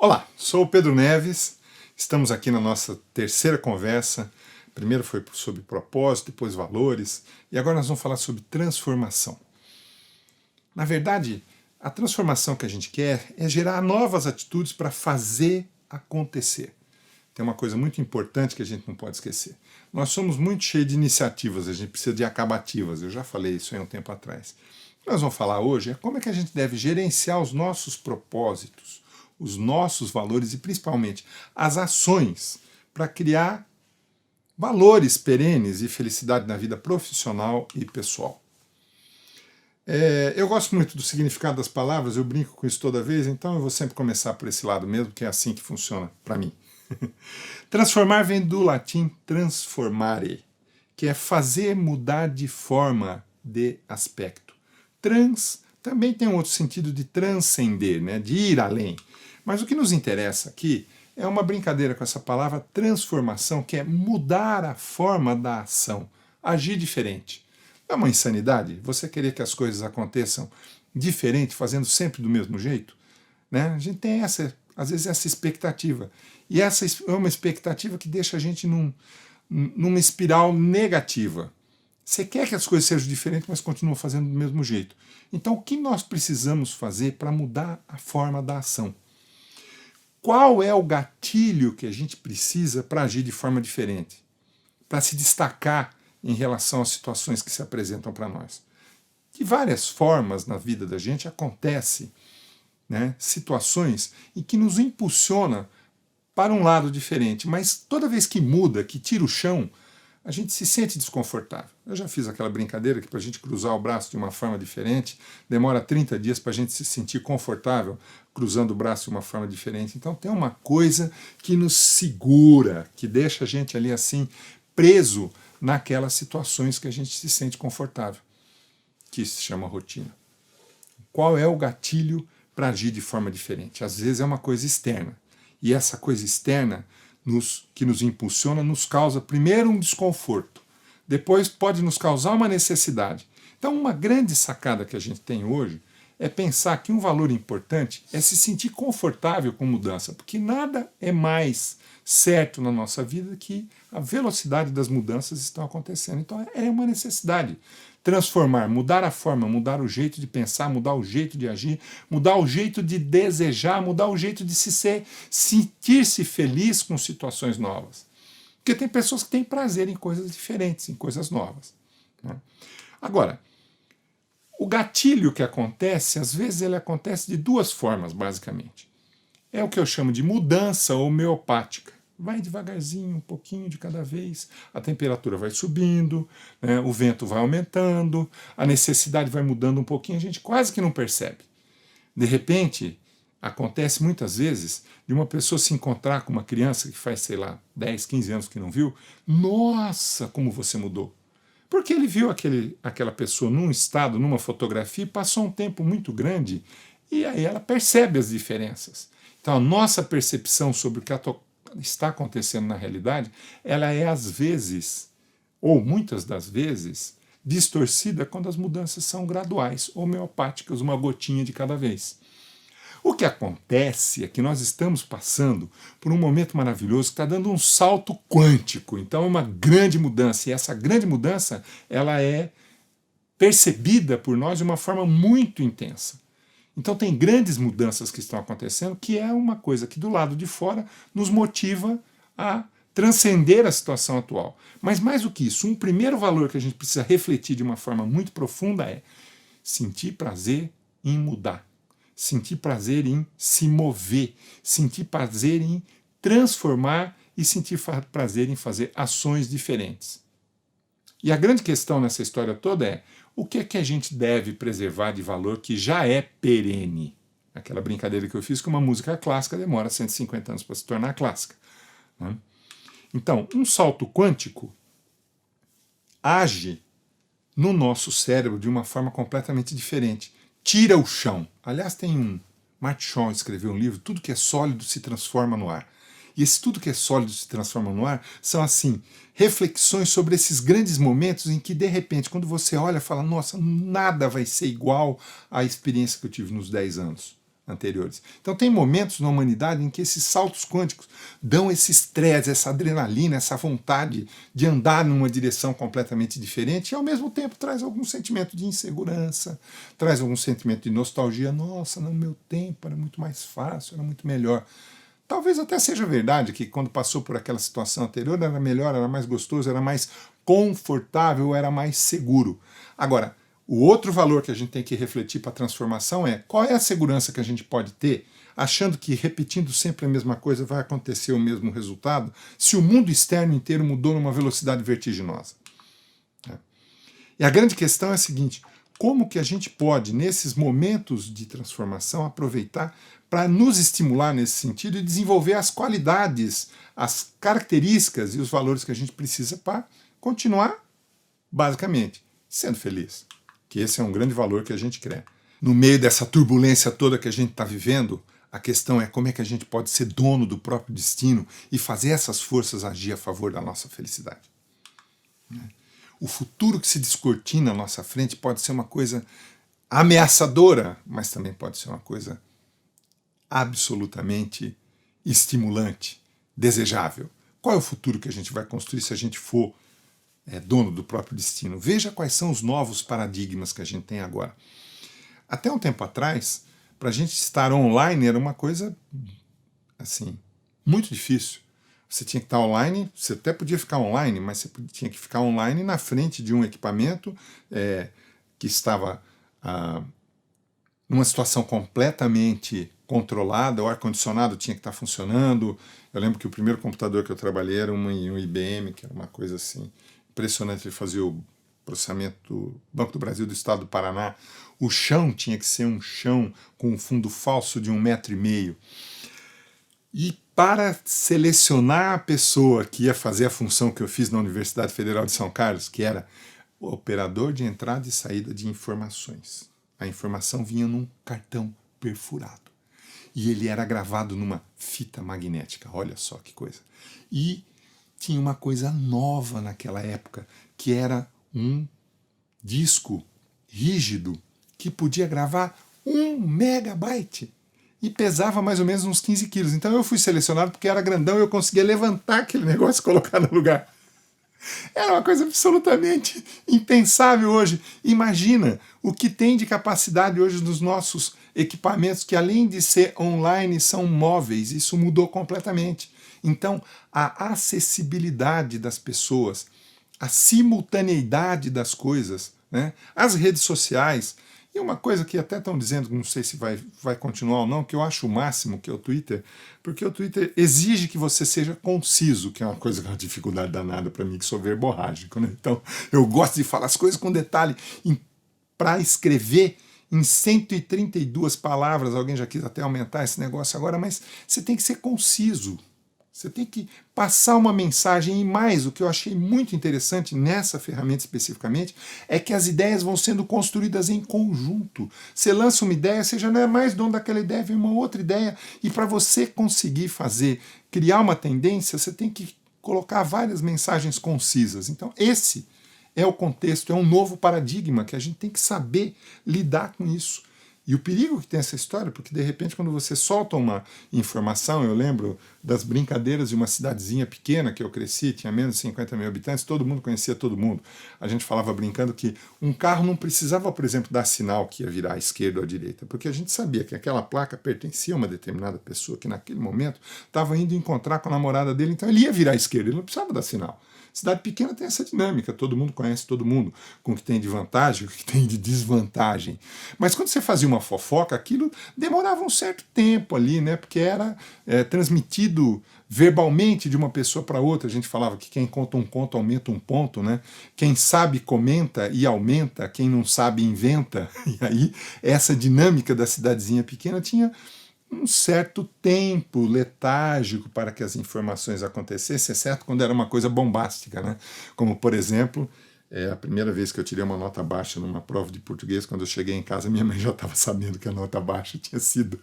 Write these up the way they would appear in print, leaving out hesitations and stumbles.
Olá, sou o Pedro Neves, estamos aqui na nossa terceira conversa. Primeiro foi sobre propósito, depois valores, e agora nós vamos falar sobre transformação. Na verdade, a transformação que a gente quer é gerar novas atitudes para fazer acontecer. Tem uma coisa muito importante que a gente não pode esquecer. Nós somos muito cheios de iniciativas, a gente precisa de acabativas, eu já falei isso aí um tempo atrás. O que nós vamos falar hoje é como é que a gente deve gerenciar os nossos propósitos, os nossos valores e principalmente as ações para criar valores perenes e felicidade na vida profissional e pessoal. Eu gosto muito do significado das palavras, eu brinco com isso toda vez, então eu vou sempre começar por esse lado mesmo, que é assim que funciona para mim. Transformar vem do latim transformare, que é fazer mudar de forma, de aspecto. Trans também tem um outro sentido de transcender, né, de ir além. Mas o que nos interessa aqui é uma brincadeira com essa palavra transformação, que é mudar a forma da ação, agir diferente. É uma insanidade você querer que as coisas aconteçam diferente, fazendo sempre do mesmo jeito? Né? A gente tem às vezes essa expectativa. E essa é uma expectativa que deixa a gente numa espiral negativa. Você quer que as coisas sejam diferentes, mas continua fazendo do mesmo jeito. Então, o que nós precisamos fazer para mudar a forma da ação? Qual é o gatilho que a gente precisa para agir de forma diferente? Para se destacar em relação às situações que se apresentam para nós? De várias formas na vida da gente acontece, né, situações em que nos impulsiona para um lado diferente, mas toda vez que muda, que tira o chão, a gente se sente desconfortável. Eu já fiz aquela brincadeira que para a gente cruzar o braço de uma forma diferente, demora 30 dias para a gente se sentir confortável cruzando o braço de uma forma diferente. Então tem uma coisa que nos segura, que deixa a gente ali assim, preso naquelas situações que a gente se sente confortável, que se chama rotina. Qual é o gatilho para agir de forma diferente? Às vezes é uma coisa externa. E essa coisa externa que nos impulsiona nos causa primeiro um desconforto, depois pode nos causar uma necessidade. Então uma grande sacada que a gente tem hoje é pensar que um valor importante é se sentir confortável com mudança, porque nada é mais certo na nossa vida que a velocidade das mudanças estão acontecendo. Então é uma necessidade. Transformar, mudar a forma, mudar o jeito de pensar, mudar o jeito de agir, mudar o jeito de desejar, mudar o jeito de sentir-se feliz com situações novas. Porque tem pessoas que têm prazer em coisas diferentes, em coisas novas. Né? Agora, o gatilho que acontece, às vezes ele acontece de duas formas, basicamente. É o que eu chamo de mudança homeopática. Vai devagarzinho, um pouquinho de cada vez, a temperatura vai subindo, né, o vento vai aumentando, a necessidade vai mudando um pouquinho, a gente quase que não percebe. De repente, acontece muitas vezes de uma pessoa se encontrar com uma criança que faz, sei lá, 10, 15 anos que não viu, nossa, como você mudou. Porque ele viu aquela pessoa num estado, numa fotografia, e passou um tempo muito grande, e aí ela percebe as diferenças. Então a nossa percepção sobre o que está acontecendo na realidade, ela é às vezes, ou muitas das vezes, distorcida quando as mudanças são graduais, homeopáticas, uma gotinha de cada vez. O que acontece é que nós estamos passando por um momento maravilhoso que está dando um salto quântico, então é uma grande mudança, e essa grande mudança ela é percebida por nós de uma forma muito intensa. Então tem grandes mudanças que estão acontecendo, que é uma coisa que do lado de fora nos motiva a transcender a situação atual. Mas mais do que isso, um primeiro valor que a gente precisa refletir de uma forma muito profunda é sentir prazer em mudar, sentir prazer em se mover, sentir prazer em transformar e sentir prazer em fazer ações diferentes. E a grande questão nessa história toda é o que é que a gente deve preservar de valor que já é perene? Aquela brincadeira que eu fiz com uma música clássica demora 150 anos para se tornar clássica. Né? Então, um salto quântico age no nosso cérebro de uma forma completamente diferente. Tira o chão. Aliás, Martin Shaw escreveu um livro, Tudo que é sólido se transforma no ar. E esse tudo que é sólido se transforma no ar são, assim, reflexões sobre esses grandes momentos em que, de repente, quando você olha, fala, nossa, nada vai ser igual à experiência que eu tive nos 10 anos. anteriores. Então tem momentos na humanidade em que esses saltos quânticos dão esse estresse, essa adrenalina, essa vontade de andar numa direção completamente diferente e ao mesmo tempo traz algum sentimento de insegurança, traz algum sentimento de nostalgia. Nossa, no meu tempo era muito mais fácil, era muito melhor. Talvez até seja verdade que quando passou por aquela situação anterior era melhor, era mais gostoso, era mais confortável, era mais seguro. Agora, o outro valor que a gente tem que refletir para a transformação é qual é a segurança que a gente pode ter, achando que repetindo sempre a mesma coisa vai acontecer o mesmo resultado, se o mundo externo inteiro mudou numa velocidade vertiginosa. E a grande questão é a seguinte: como que a gente pode, nesses momentos de transformação, aproveitar para nos estimular nesse sentido e desenvolver as qualidades, as características e os valores que a gente precisa para continuar, basicamente, sendo feliz. Que esse é um grande valor que a gente quer. No meio dessa turbulência toda que a gente está vivendo, a questão é como é que a gente pode ser dono do próprio destino e fazer essas forças agir a favor da nossa felicidade. O futuro que se descortina à nossa frente pode ser uma coisa ameaçadora, mas também pode ser uma coisa absolutamente estimulante, desejável. Qual é o futuro que a gente vai construir se a gente for dono do próprio destino? Veja quais são os novos paradigmas que a gente tem agora. Até um tempo atrás, para a gente estar online era uma coisa assim, muito difícil. Você tinha que estar online, você até podia ficar online, mas você tinha que ficar online na frente de um equipamento que estava numa situação completamente controlada, o ar-condicionado tinha que estar funcionando. Eu lembro que o primeiro computador que eu trabalhei era um IBM, que era uma coisa assim impressionante. Ele fazia o processamento do Banco do Brasil do Estado do Paraná. O chão tinha que ser um chão com um fundo falso de 1,5 m. E para selecionar a pessoa que ia fazer a função que eu fiz na Universidade Federal de São Carlos, que era o operador de entrada e saída de informações. A informação vinha num cartão perfurado. E ele era gravado numa fita magnética. Olha só que coisa. E tinha uma coisa nova naquela época, que era um disco rígido que podia gravar 1 megabyte e pesava mais ou menos uns 15 quilos. Então eu fui selecionado porque era grandão e eu conseguia levantar aquele negócio e colocar no lugar. Era uma coisa absolutamente impensável hoje. Imagina o que tem de capacidade hoje nos nossos equipamentos, que além de ser online, são móveis. Isso mudou completamente. Então, a acessibilidade das pessoas, a simultaneidade das coisas, né? As redes sociais, e uma coisa que até estão dizendo, não sei se vai continuar ou não, que eu acho o máximo, que é o Twitter, porque o Twitter exige que você seja conciso, que é uma coisa, uma dificuldade danada para mim, que sou verborrágico, né? Então, eu gosto de falar as coisas com detalhe. Para escrever em 132 palavras, alguém já quis até aumentar esse negócio agora, mas você tem que ser conciso. Você tem que passar uma mensagem. E mais, o que eu achei muito interessante nessa ferramenta especificamente é que as ideias vão sendo construídas em conjunto. Você lança uma ideia, você já não é mais dono daquela ideia, vem uma outra ideia. E para você conseguir criar uma tendência, você tem que colocar várias mensagens concisas. Então esse é o contexto, é um novo paradigma que a gente tem que saber lidar com isso. E o perigo que tem essa história, porque de repente quando você solta uma informação, eu lembro das brincadeiras de uma cidadezinha pequena que eu cresci, tinha menos de 50 mil habitantes, todo mundo conhecia todo mundo. A gente falava brincando que um carro não precisava, por exemplo, dar sinal que ia virar à esquerda ou à direita, porque a gente sabia que aquela placa pertencia a uma determinada pessoa que naquele momento estava indo encontrar com a namorada dele, então ele ia virar à esquerda, ele não precisava dar sinal. Cidade pequena tem essa dinâmica, todo mundo conhece todo mundo, com o que tem de vantagem, o que tem de desvantagem. Mas quando você fazia uma fofoca, aquilo demorava um certo tempo ali, né? Porque era transmitido verbalmente de uma pessoa para outra. A gente falava que quem conta um conto aumenta um ponto, né? Quem sabe comenta e aumenta, quem não sabe inventa. E aí essa dinâmica da cidadezinha pequena tinha um certo tempo letárgico para que as informações acontecessem, exceto quando era uma coisa bombástica, né? Como, por exemplo, a primeira vez que eu tirei uma nota baixa numa prova de português, quando eu cheguei em casa, minha mãe já estava sabendo que a nota baixa tinha sido,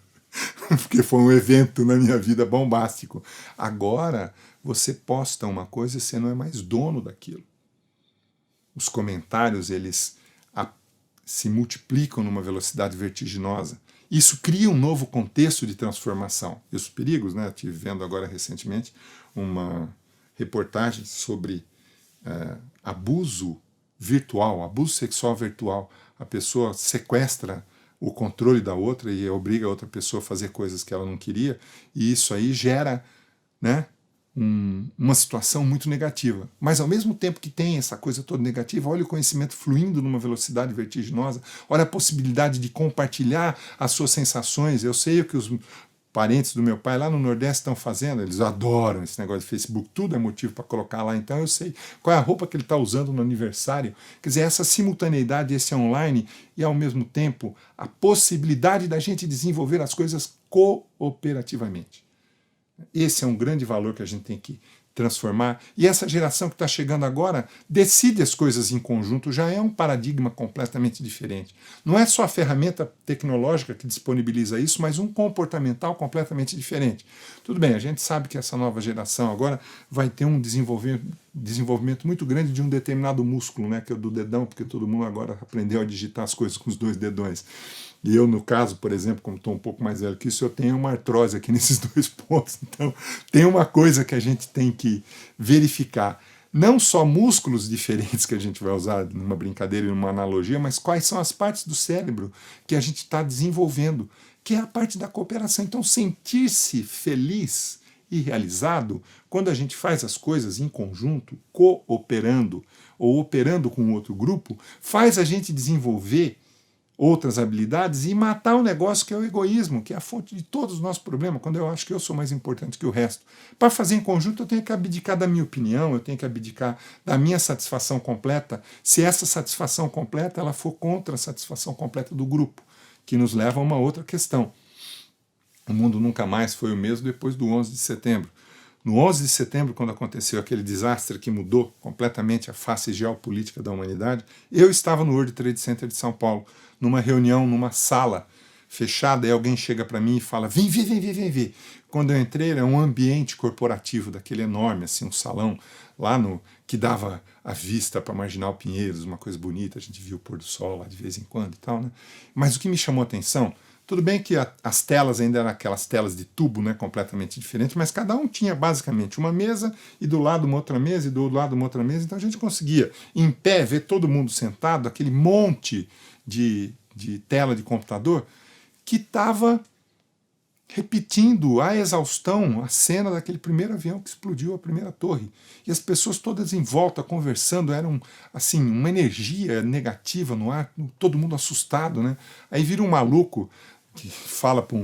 porque foi um evento na minha vida bombástico. Agora, você posta uma coisa e você não é mais dono daquilo. Os comentários, eles se multiplicam numa velocidade vertiginosa. Isso cria um novo contexto de transformação. E os perigos, né? Estive vendo agora recentemente uma reportagem sobre abuso virtual, abuso sexual virtual. A pessoa sequestra o controle da outra e obriga a outra pessoa a fazer coisas que ela não queria, e isso aí gera, né, uma situação muito negativa. Mas ao mesmo tempo que tem essa coisa toda negativa, olha o conhecimento fluindo numa velocidade vertiginosa, olha a possibilidade de compartilhar as suas sensações. Eu sei o que os parentes do meu pai lá no Nordeste estão fazendo, eles adoram esse negócio de Facebook, tudo é motivo para colocar lá, então eu sei qual é a roupa que ele está usando no aniversário. Quer dizer, essa simultaneidade, esse online, e ao mesmo tempo a possibilidade da gente desenvolver as coisas cooperativamente. Esse é um grande valor que a gente tem que transformar. E essa geração que está chegando agora decide as coisas em conjunto, já é um paradigma completamente diferente. Não é só a ferramenta tecnológica que disponibiliza isso, mas um comportamental completamente diferente. Tudo bem, a gente sabe que essa nova geração agora vai ter um desenvolvimento muito grande de um determinado músculo, né, que é o do dedão, porque todo mundo agora aprendeu a digitar as coisas com os 2 dedões. E eu, no caso, por exemplo, como estou um pouco mais velho que isso, eu tenho uma artrose aqui nesses 2 pontos. Então, tem uma coisa que a gente tem que verificar. Não só músculos diferentes que a gente vai usar numa brincadeira e numa analogia, mas quais são as partes do cérebro que a gente está desenvolvendo, que é a parte da cooperação. Então, sentir-se feliz e realizado quando a gente faz as coisas em conjunto, cooperando ou operando com outro grupo, faz a gente desenvolver outras habilidades e matar o negócio que é o egoísmo, que é a fonte de todos os nossos problemas, quando eu acho que eu sou mais importante que o resto. Para fazer em conjunto, eu tenho que abdicar da minha opinião, eu tenho que abdicar da minha satisfação completa, se essa satisfação completa ela for contra a satisfação completa do grupo, que nos leva a uma outra questão. O mundo nunca mais foi o mesmo depois do 11 de setembro. No 11 de setembro, quando aconteceu aquele desastre que mudou completamente a face geopolítica da humanidade, eu estava no World Trade Center de São Paulo, numa reunião, numa sala fechada, e alguém chega para mim e fala, vem ver. Quando eu entrei, era um ambiente corporativo daquele enorme, assim, um salão lá que dava a vista para Marginal Pinheiros, uma coisa bonita, a gente viu o pôr do sol lá de vez em quando e tal, né? Mas o que me chamou a atenção, tudo bem que as telas ainda eram aquelas telas de tubo, né, completamente diferentes, mas cada um tinha basicamente uma mesa e do lado uma outra mesa e do lado uma outra mesa, então a gente conseguia, em pé, ver todo mundo sentado, aquele monte de tela de computador que estava repetindo à exaustão a cena daquele primeiro avião que explodiu a primeira torre. E as pessoas todas em volta conversando, eram assim, uma energia negativa no ar, todo mundo assustado, né? Aí vira um maluco que fala para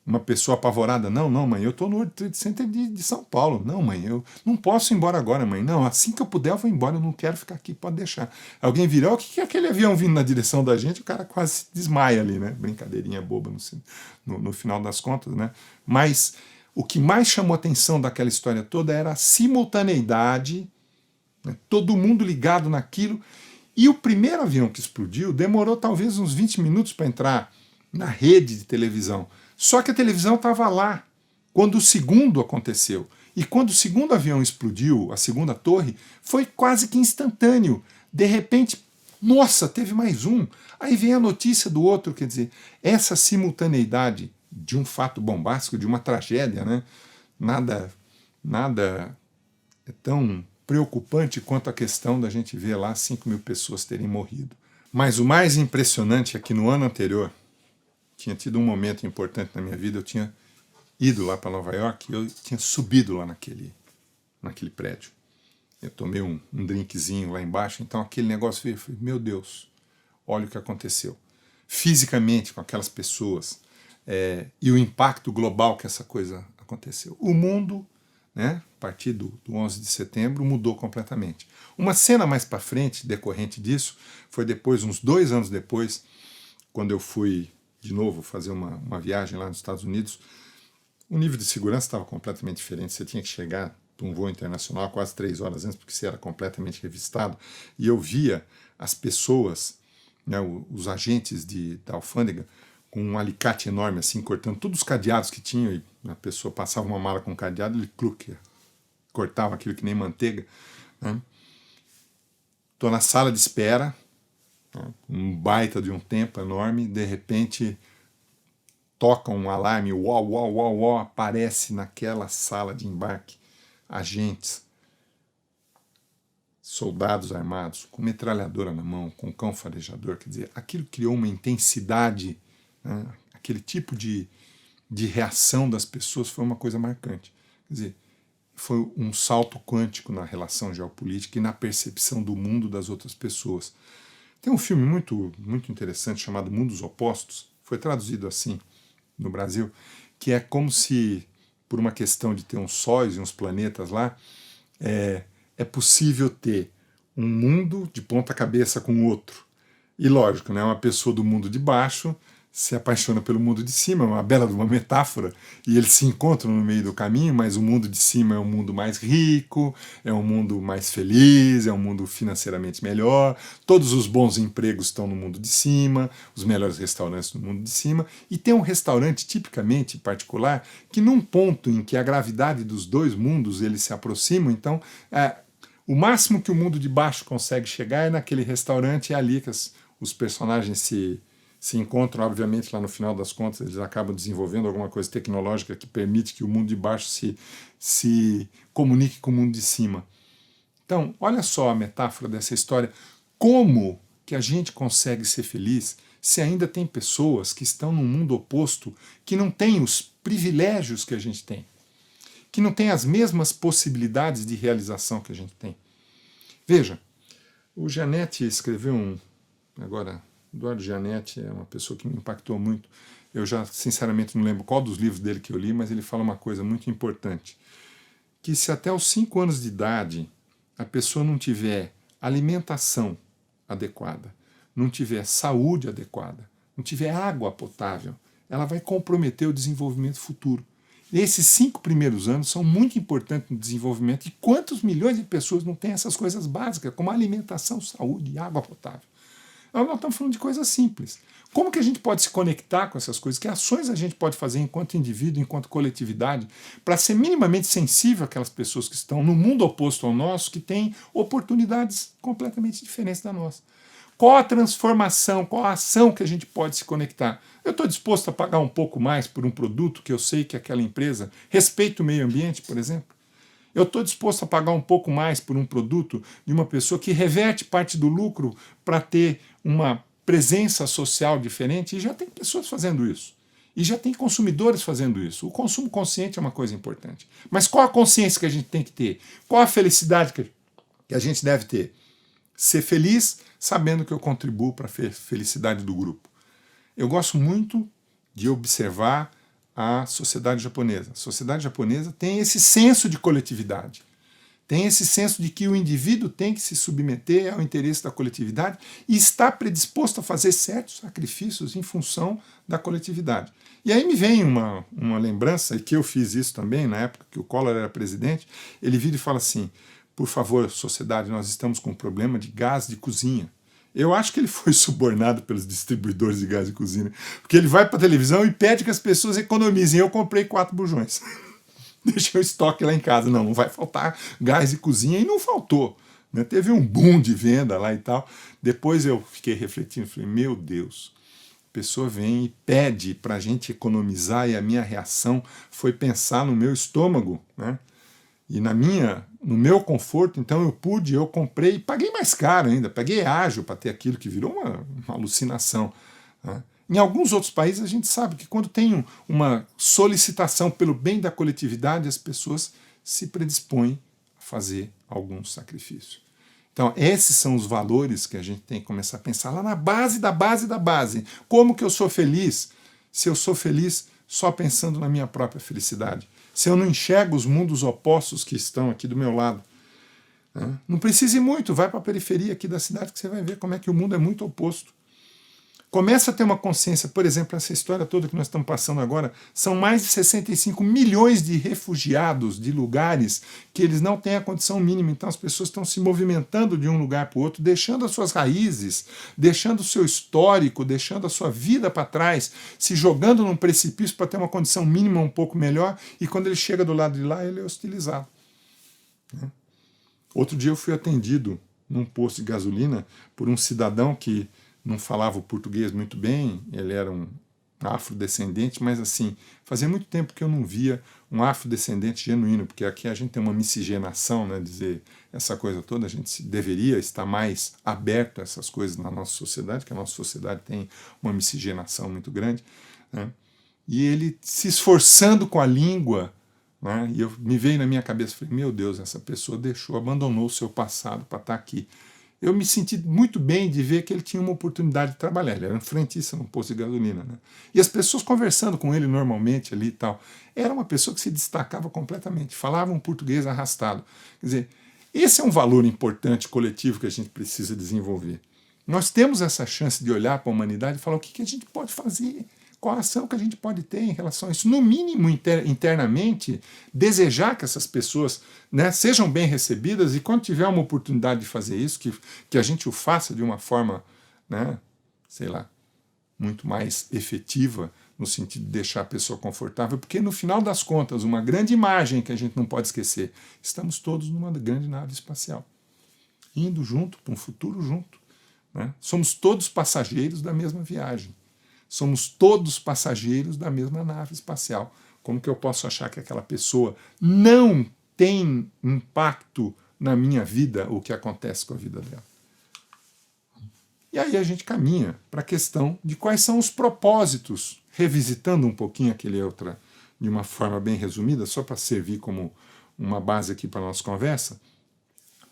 uma pessoa apavorada, não, mãe, eu estou no World Trade Center de São Paulo. Não, mãe, eu não posso ir embora agora, mãe. Não, assim que eu puder eu vou embora, eu não quero ficar aqui, pode deixar. Alguém vira, o que é aquele avião vindo na direção da gente? O cara quase se desmaia ali, né? Brincadeirinha boba no final das contas, né? Mas o que mais chamou a atenção daquela história toda era a simultaneidade, né? Todo mundo ligado naquilo. E o primeiro avião que explodiu demorou talvez uns 20 minutos para entrar na rede de televisão. Só que a televisão estava lá quando o segundo aconteceu. E quando o segundo avião explodiu, a segunda torre, foi quase que instantâneo. De repente, nossa, teve mais um. Aí vem a notícia do outro, quer dizer, essa simultaneidade de um fato bombástico, de uma tragédia, né? Nada é tão preocupante quanto a questão da gente ver lá 5.000 pessoas terem morrido. Mas o mais impressionante é que no ano anterior, tinha tido um momento importante na minha vida, eu tinha ido lá para Nova York e eu tinha subido lá naquele prédio. Eu tomei um drinkzinho lá embaixo, então aquele negócio veio, eu falei, meu Deus, olha o que aconteceu. Fisicamente, com aquelas pessoas, e o impacto global que essa coisa aconteceu. O mundo, né, a partir do 11 de setembro, mudou completamente. Uma cena mais para frente, decorrente disso, foi depois, uns 2 anos depois, quando eu fui de novo fazer uma viagem lá nos Estados Unidos, o nível de segurança estava completamente diferente. Você tinha que chegar para um voo internacional quase 3 horas antes, porque você era completamente revistado. E eu via as pessoas, né, os agentes da alfândega, com um alicate enorme, assim, cortando todos os cadeados que tinham. E a pessoa passava uma mala com um cadeado, ele cortava aquilo que nem manteiga. Estou na sala de espera, um baita de um tempo enorme, de repente toca um alarme, uau, uau, uau, uau, aparece naquela sala de embarque agentes, soldados armados, com metralhadora na mão, com cão farejador, quer dizer, aquilo criou uma intensidade, né? Aquele tipo de reação das pessoas foi uma coisa marcante. Quer dizer, foi um salto quântico na relação geopolítica e na percepção do mundo das outras pessoas. Tem um filme muito, muito interessante chamado Mundos Opostos, foi traduzido assim no Brasil, que é como se, por uma questão de ter uns sóis e uns planetas lá, é possível ter um mundo de ponta cabeça com outro. E lógico, né, uma pessoa do mundo de baixo se apaixona pelo mundo de cima, uma bela de uma metáfora, e eles se encontram no meio do caminho, mas o mundo de cima é um mundo mais rico, é um mundo mais feliz, é um mundo financeiramente melhor, todos os bons empregos estão no mundo de cima, os melhores restaurantes no mundo de cima, e tem um restaurante tipicamente particular que num ponto em que a gravidade dos dois mundos eles se aproximam, então o máximo que o mundo de baixo consegue chegar é naquele restaurante, é ali que os personagens se encontram, obviamente, lá no final das contas, eles acabam desenvolvendo alguma coisa tecnológica que permite que o mundo de baixo se comunique com o mundo de cima. Então, olha só a metáfora dessa história. Como que a gente consegue ser feliz se ainda tem pessoas que estão num mundo oposto, que não têm os privilégios que a gente tem, que não têm as mesmas possibilidades de realização que a gente tem? Veja, o Gianetti escreveu agora... Eduardo Gianetti é uma pessoa que me impactou muito. Eu já, sinceramente, não lembro qual dos livros dele que eu li, mas ele fala uma coisa muito importante, que se até os 5 anos de idade a pessoa não tiver alimentação adequada, não tiver saúde adequada, não tiver água potável, ela vai comprometer o desenvolvimento futuro. E esses 5 primeiros anos são muito importantes no desenvolvimento. E quantos milhões de pessoas não têm essas coisas básicas, como alimentação, saúde e água potável? Nós estamos falando de coisas simples. Como que a gente pode se conectar com essas coisas? Que ações a gente pode fazer enquanto indivíduo, enquanto coletividade, para ser minimamente sensível àquelas pessoas que estão no mundo oposto ao nosso, que têm oportunidades completamente diferentes da nossa? Qual a transformação, qual a ação que a gente pode se conectar? Eu estou disposto a pagar um pouco mais por um produto que eu sei que aquela empresa respeita o meio ambiente, por exemplo? Eu estou disposto a pagar um pouco mais por um produto de uma pessoa que reverte parte do lucro para ter uma presença social diferente? E já tem pessoas fazendo isso. E já tem consumidores fazendo isso. O consumo consciente é uma coisa importante. Mas qual a consciência que a gente tem que ter? Qual a felicidade que a gente deve ter? Ser feliz sabendo que eu contribuo para a felicidade do grupo. Eu gosto muito de observar a sociedade japonesa. A sociedade japonesa tem esse senso de coletividade. Tem esse senso de que o indivíduo tem que se submeter ao interesse da coletividade e está predisposto a fazer certos sacrifícios em função da coletividade. E aí me vem uma lembrança, e que eu fiz isso também na época que o Collor era presidente. Ele vira e fala assim: por favor, sociedade, nós estamos com um problema de gás de cozinha. Eu acho que ele foi subornado pelos distribuidores de gás de cozinha, porque ele vai para a televisão e pede que as pessoas economizem. Eu comprei 4 bujões. Deixei o estoque lá em casa. Não vai faltar gás de cozinha. E não faltou. Né? Teve um boom de venda lá e tal. Depois eu fiquei refletindo, falei, meu Deus, a pessoa vem e pede para a gente economizar, e a minha reação foi pensar no meu estômago, né? E no meu conforto. Então eu comprei e paguei mais caro ainda, paguei ágil para ter aquilo, que virou uma alucinação. Né? Em alguns outros países a gente sabe que quando tem uma solicitação pelo bem da coletividade, as pessoas se predispõem a fazer algum sacrifício. Então esses são os valores que a gente tem que começar a pensar lá na base da base da base. Como que eu sou feliz se eu sou feliz só pensando na minha própria felicidade? Se eu não enxergo os mundos opostos que estão aqui do meu lado? Né? Não precisa ir muito, vai para a periferia aqui da cidade que você vai ver como é que o mundo é muito oposto. Começa a ter uma consciência, por exemplo, essa história toda que nós estamos passando agora, são mais de 65 milhões de refugiados de lugares que eles não têm a condição mínima, então as pessoas estão se movimentando de um lugar para o outro, deixando as suas raízes, deixando o seu histórico, deixando a sua vida para trás, se jogando num precipício para ter uma condição mínima um pouco melhor, e quando ele chega do lado de lá, ele é hostilizado. Outro dia eu fui atendido num posto de gasolina por um cidadão que não falava o português muito bem, ele era um afrodescendente, mas assim, fazia muito tempo que eu não via um afrodescendente genuíno, porque aqui a gente tem uma miscigenação, né, dizer essa coisa toda, a gente deveria estar mais aberto a essas coisas na nossa sociedade, que a nossa sociedade tem uma miscigenação muito grande, né, e ele se esforçando com a língua, né, e me veio na minha cabeça, falei, meu Deus, essa pessoa abandonou o seu passado para estar aqui. Eu me senti muito bem de ver que ele tinha uma oportunidade de trabalhar. Ele era um frentista num posto de gasolina, né? E as pessoas conversando com ele normalmente ali e tal. Era uma pessoa que se destacava completamente, falava um português arrastado. Quer dizer, esse é um valor importante coletivo que a gente precisa desenvolver. Nós temos essa chance de olhar para a humanidade e falar o que a gente pode fazer, qual a ação que a gente pode ter em relação a isso. No mínimo, internamente, desejar que essas pessoas, né, sejam bem recebidas, e quando tiver uma oportunidade de fazer isso, que a gente o faça de uma forma, né, sei lá, muito mais efetiva, no sentido de deixar a pessoa confortável, porque no final das contas, uma grande imagem que a gente não pode esquecer, estamos todos numa grande nave espacial, indo junto para um futuro junto, né? Somos todos passageiros da mesma viagem. Somos todos passageiros da mesma nave espacial. Como que eu posso achar que aquela pessoa não tem impacto na minha vida, o que acontece com a vida dela? E aí a gente caminha para a questão de quais são os propósitos, revisitando um pouquinho aquele outra de uma forma bem resumida, só para servir como uma base aqui para a nossa conversa.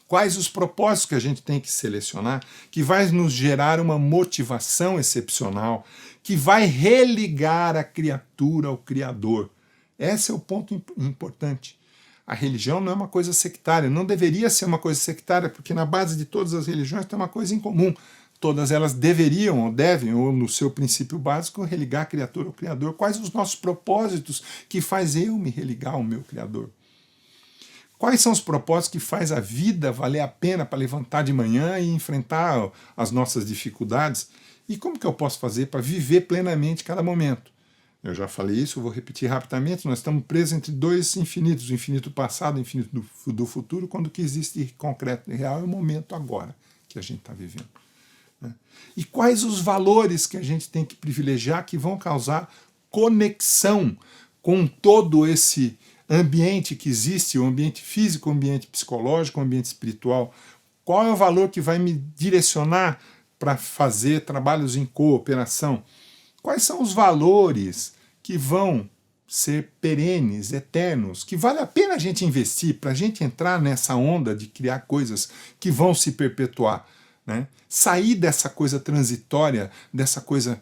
Quais os propósitos que a gente tem que selecionar, que vai nos gerar uma motivação excepcional, que vai religar a criatura ao Criador. Esse é o ponto importante. A religião não é uma coisa sectária, não deveria ser uma coisa sectária, porque na base de todas as religiões tem uma coisa em comum. Todas elas deveriam, ou devem, ou no seu princípio básico, religar a criatura ao Criador. Quais os nossos propósitos que faz eu me religar ao meu Criador? Quais são os propósitos que faz a vida valer a pena para levantar de manhã e enfrentar as nossas dificuldades? E como que eu posso fazer para viver plenamente cada momento? Eu já falei isso, eu vou repetir rapidamente. Nós estamos presos entre dois infinitos, o infinito passado e o infinito do futuro, quando o que existe concreto e real é o momento agora que a gente está vivendo. Né? E quais os valores que a gente tem que privilegiar que vão causar conexão com todo esse ambiente que existe, o ambiente físico, o ambiente psicológico, o ambiente espiritual? Qual é o valor que vai me direcionar para fazer trabalhos em cooperação? Quais são os valores que vão ser perenes, eternos, que vale a pena a gente investir para a gente entrar nessa onda de criar coisas que vão se perpetuar, né? Sair dessa coisa transitória, dessa coisa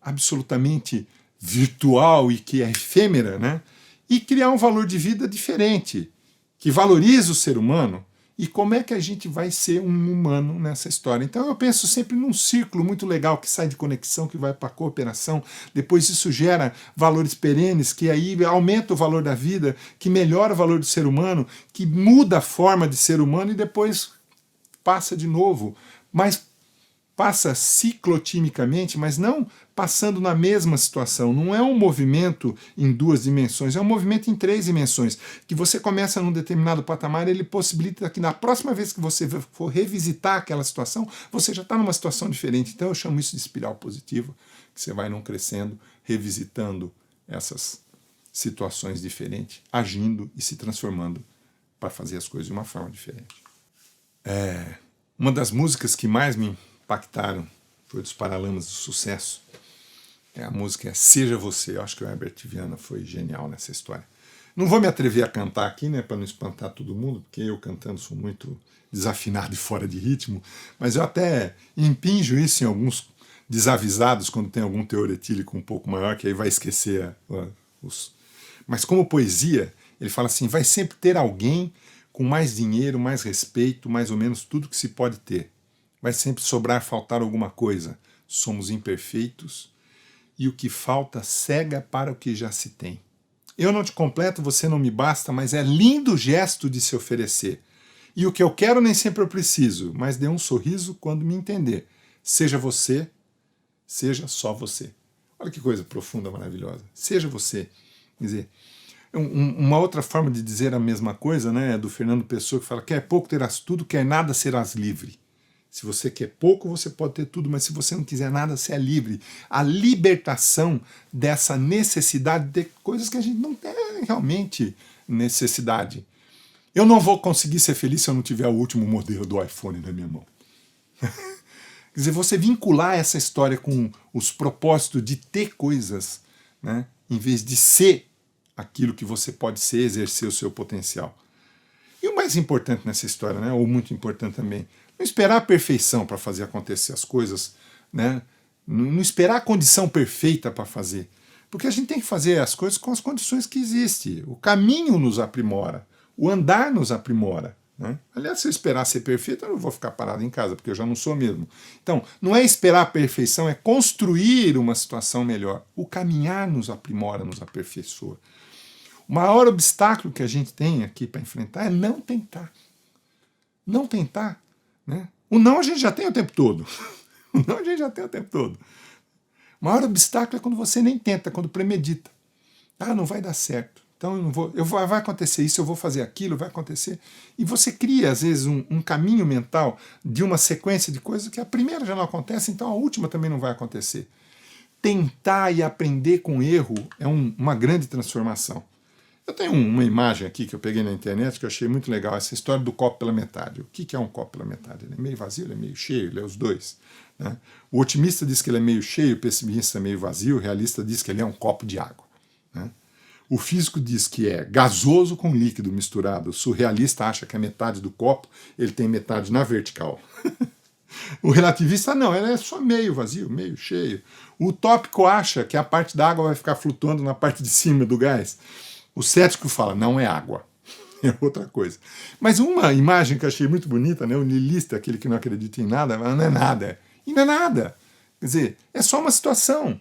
absolutamente virtual e que é efêmera, né? E criar um valor de vida diferente, que valoriza o ser humano. E como é que a gente vai ser um humano nessa história? Então eu penso sempre num círculo muito legal que sai de conexão, que vai para a cooperação, depois isso gera valores perenes, que aí aumenta o valor da vida, que melhora o valor do ser humano, que muda a forma de ser humano e depois passa de novo, mas passa ciclotimicamente, mas não passando na mesma situação. Não é um movimento em duas dimensões, é um movimento em três dimensões, que você começa num determinado patamar, ele possibilita que na próxima vez que você for revisitar aquela situação, você já está numa situação diferente. Então eu chamo isso de espiral positiva, que você vai não crescendo, revisitando essas situações diferentes, agindo e se transformando para fazer as coisas de uma forma diferente. Uma das músicas que mais me impactaram foi dos Paralamas do Sucesso. A música é Seja Você. Eu acho que o Herbert Viana foi genial nessa história. Não vou me atrever a cantar aqui, né, para não espantar todo mundo, porque eu cantando sou muito desafinado e fora de ritmo, mas eu até impinjo isso em alguns desavisados quando tem algum teor etílico um pouco maior, que aí vai esquecer os... Mas como poesia, ele fala assim, vai sempre ter alguém com mais dinheiro, mais respeito, mais ou menos tudo que se pode ter. Vai sempre sobrar, faltar alguma coisa. Somos imperfeitos e o que falta cega para o que já se tem. Eu não te completo, você não me basta, mas é lindo o gesto de se oferecer. E o que eu quero nem sempre eu preciso, mas dê um sorriso quando me entender. Seja você, seja só você. Olha que coisa profunda, maravilhosa. Seja você. Quer dizer, uma outra forma de dizer a mesma coisa, né, é do Fernando Pessoa, que fala, quer pouco terás tudo, quer nada serás livre. Se você quer pouco, você pode ter tudo, mas se você não quiser nada, você é livre. A libertação dessa necessidade de coisas que a gente não tem realmente necessidade. Eu não vou conseguir ser feliz se eu não tiver o último modelo do iPhone na minha mão. Quer dizer, você vincular essa história com os propósitos de ter coisas, né, em vez de ser aquilo que você pode ser, exercer o seu potencial. E o mais importante nessa história, né, ou muito importante também, não esperar a perfeição para fazer acontecer as coisas, né, não esperar a condição perfeita para fazer. Porque a gente tem que fazer as coisas com as condições que existem. O caminho nos aprimora, o andar nos aprimora. Né? Aliás, se eu esperar ser perfeito, eu não vou ficar parado em casa, porque eu já não sou mesmo. Então, não é esperar a perfeição, é construir uma situação melhor. O caminhar nos aprimora, nos aperfeiçoa. O maior obstáculo que a gente tem aqui para enfrentar é não tentar. Não tentar. Né? O não a gente já tem o tempo todo. O não a gente já tem o tempo todo. O maior obstáculo é quando você nem tenta, quando premedita. Ah, não vai dar certo. Então vai acontecer isso, eu vou fazer aquilo, vai acontecer. E você cria, às vezes, um caminho mental de uma sequência de coisas que a primeira já não acontece, então a última também não vai acontecer. Tentar e aprender com erro é uma grande transformação. Eu tenho uma imagem aqui que eu peguei na internet que eu achei muito legal, essa história do copo pela metade. O que é um copo pela metade? Ele é meio vazio, ele é meio cheio, ele é os dois. Né? O otimista diz que ele é meio cheio, o pessimista é meio vazio, o realista diz que ele é um copo de água. Né? O físico diz que é gasoso com líquido misturado. O surrealista acha que a metade do copo ele tem metade na vertical. O relativista não, ele é só meio vazio, meio cheio. O utópico acha que a parte da água vai ficar flutuando na parte de cima do gás. O cético fala, não é água, é outra coisa. Mas uma imagem que eu achei muito bonita, né? O niilista, aquele que não acredita em nada, não é nada. E não é nada. Quer dizer, é só uma situação.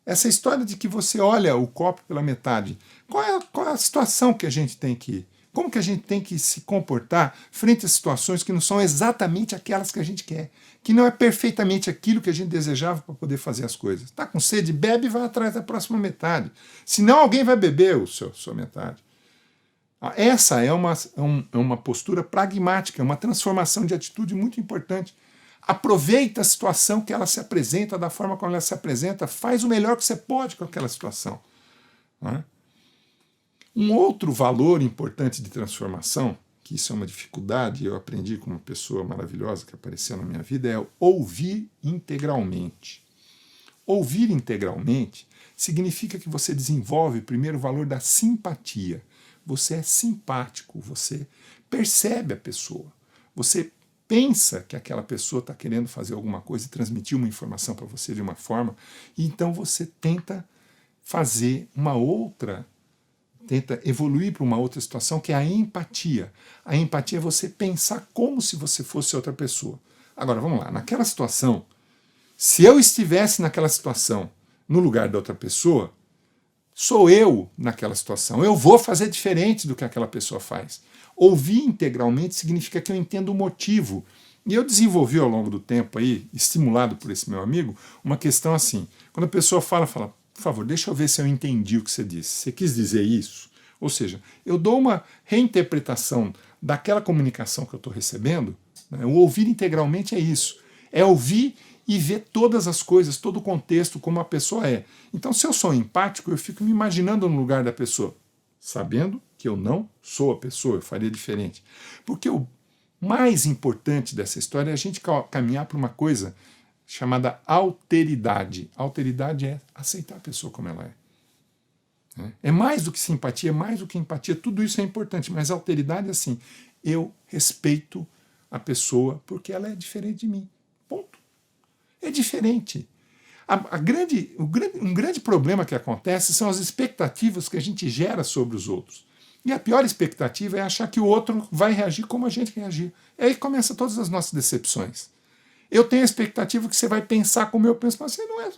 Essa história de que você olha o copo pela metade. Qual é a situação que a gente tem que... Como que a gente tem que se comportar frente a situações que não são exatamente aquelas que a gente quer, que não é perfeitamente aquilo que a gente desejava para poder fazer as coisas. Está com sede? Bebe e vai atrás da próxima metade. Senão alguém vai beber sua metade. Essa é uma postura pragmática, uma transformação de atitude muito importante. Aproveita a situação que ela se apresenta, da forma como ela se apresenta, faz o melhor que você pode com aquela situação. Né? Um outro valor importante de transformação, que isso é uma dificuldade, eu aprendi com uma pessoa maravilhosa que apareceu na minha vida, é ouvir integralmente. Ouvir integralmente significa que você desenvolve primeiro o valor da simpatia. Você é simpático, você percebe a pessoa, você pensa que aquela pessoa está querendo fazer alguma coisa e transmitir uma informação para você de uma forma, e então você tenta fazer tenta evoluir para uma outra situação, que é a empatia. A empatia é você pensar como se você fosse outra pessoa. Agora, vamos lá, naquela situação, se eu estivesse naquela situação, no lugar da outra pessoa, sou eu naquela situação. Eu vou fazer diferente do que aquela pessoa faz. Ouvir integralmente significa que eu entendo o motivo. E eu desenvolvi ao longo do tempo aí, estimulado por esse meu amigo, uma questão assim. Quando a pessoa fala, por favor, deixa eu ver se eu entendi o que você disse. Você quis dizer isso? Ou seja, eu dou uma reinterpretação daquela comunicação que eu estou recebendo. Né? O ouvir integralmente é isso. É ouvir e ver todas as coisas, todo o contexto, como a pessoa é. Então, se eu sou empático, eu fico me imaginando no lugar da pessoa, sabendo que eu não sou a pessoa, eu faria diferente. Porque o mais importante dessa história é a gente caminhar para uma coisa chamada alteridade. Alteridade é aceitar a pessoa como ela é. É mais do que simpatia, é mais do que empatia, tudo isso é importante, mas a alteridade é assim, eu respeito a pessoa porque ela é diferente de mim. Ponto. É diferente. Um grande problema que acontece são as expectativas que a gente gera sobre os outros. E a pior expectativa é achar que o outro vai reagir como a gente reagir. E aí começam todas as nossas decepções. Eu tenho a expectativa que você vai pensar como eu penso, mas você não é,